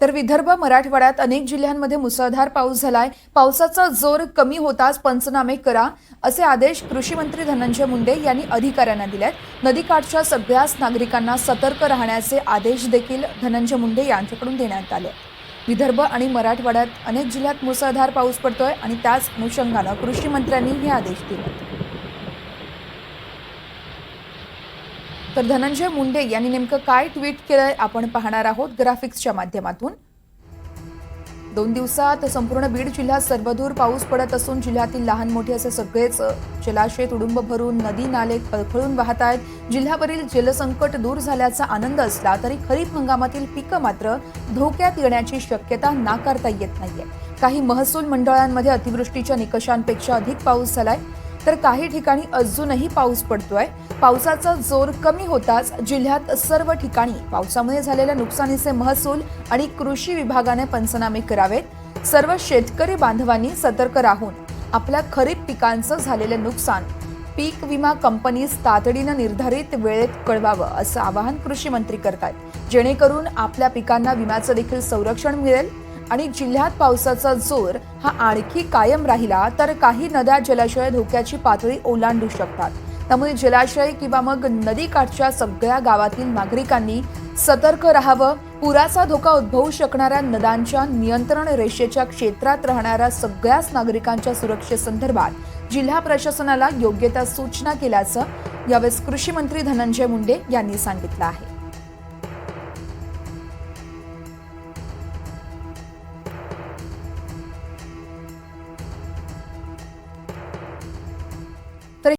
तर विदर्भ मराठवाड्यात अनेक जिल्ह्यांमध्ये मुसळधार पाऊस झालाय। पावसाचा जोर कमी होताच पंचनामे करा असे आदेश कृषी मंत्री धनंजय मुंडे यांनी अधिकाऱ्यांना दिलेत। नदीकाठच्या सगळ्याच नागरिकांना सतर्क राहण्याचे आदेश देखील धनंजय मुंडे यांच्याकडून देण्यात आले। विदर्भ आणि मराठवाड्यात अनेक जिल्ह्यात मुसळधार पाऊस पडतोय आणि त्याच अनुषंगाने कृषी मंत्र्यांनी हे आदेश दिले। तर धनंजय मुंडे यांनी नेमकं काय ट्विट केलंय आपण पाहणार आहोत ग्राफिक्सच्या माध्यमातून। 2 दिवसात संपूर्ण बीड जिल्ह्यात सर्वदूर पाऊस पडत असून जिल्ह्यातील लहान मोठे असे सगळेच जलाशय तुडुंब भरून नदी नाले खळखळून वाहत आहेत। जिल्ह्यावरील जलसंकट दूर झाल्याचा आनंद असला तरी खरीप हंगामातील पिकं मात्र धोक्यात येण्याची शक्यता नाकारता येत नाहीये। काही महसूल मंडळांमध्ये अतिवृष्टीच्या निकषांपेक्षा अधिक पाऊस झालाय, तर काही ठिकाणी अजूनही पाऊस पडतोय। पावसाचा जोर कमी होताच जिल्ह्यात सर्व ठिकाणी पावसामुळे झालेल्या नुकसानीचे महसूल आणि कृषी विभागाने पंचनामे करावेत। सर्व शेतकरी बांधवांनी सतर्क राहून आपल्या खरीप पिकांचं झालेले नुकसान पीक विमा कंपनीस तातडीने निर्धारित वेळेत कळवावं असं आवाहन कृषी मंत्री करतात, जेणेकरून आपल्या पिकांना विम्याचं देखील संरक्षण मिळेल आणि जिल्ह्यात पावसाचा जोर हा आणखी कायम राहिला तर काही नद्या जलाशय धोक्याची पातळी ओलांडू शकतात। त्यामुळे जलाशय किंवा मग नदीकाठच्या सगळ्या गावातील नागरिकांनी सतर्क राहावं। पुराचा धोका उद्भवू शकणाऱ्या नद्यांच्या नियंत्रण रेषेच्या क्षेत्रात राहणाऱ्या सगळ्याच नागरिकांच्या सुरक्षेसंदर्भात जिल्हा प्रशासनाला योग्य त्या सूचना केल्याचं यावेळी कृषी मंत्री धनंजय मुंडे यांनी सांगितलं आहे।